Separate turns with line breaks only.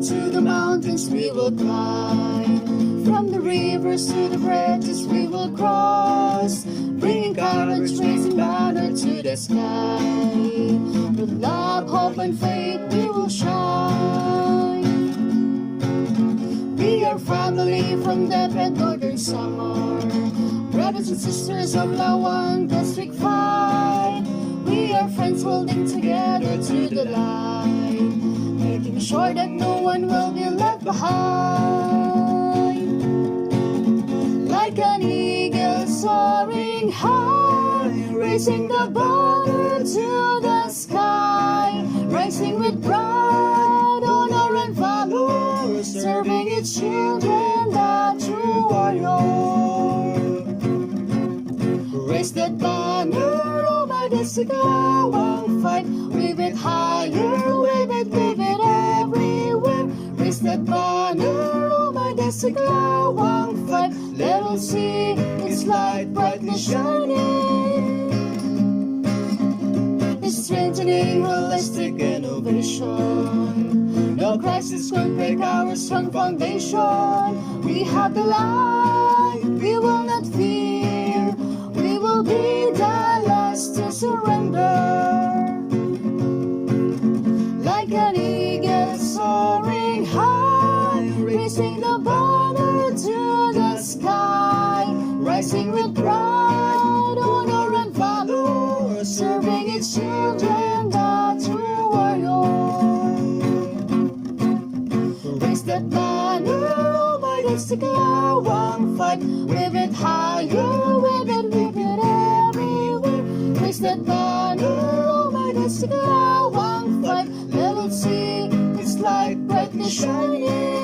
to the mountains we will climb, from the rivers to the bridges we will cross, bringing courage, raising banner to the sky. With love, hope, and faith we will shine. We are family from that red northern summer, brothers and sisters of Laoang District 5. We are friends holding together to the light, making sure that no one will be left behind. Like an eagle soaring high, raising the banner to the sky, rising with pride, honor and valor, serving its children, the true warrior. Raise that banner, oh my district Laoang fight, wave it higher, wave it everywhere. Raise that banner, oh my district Laoang fight, let all see its light brightly shining. It's strengthening holistic innovation. No crisis could break our strong foundation. We have the light, we will not fear. We will be the last to surrender. Like an eagle soaring high, raising the banner to the sky, rising with pride, honor and valor, serving its children, the true warrior. Raise that banner, oh my district Laoang fight, wave it higher, wave it everywhere. Raise that banner, oh my district Laoang fight, let us see its light brightly shining.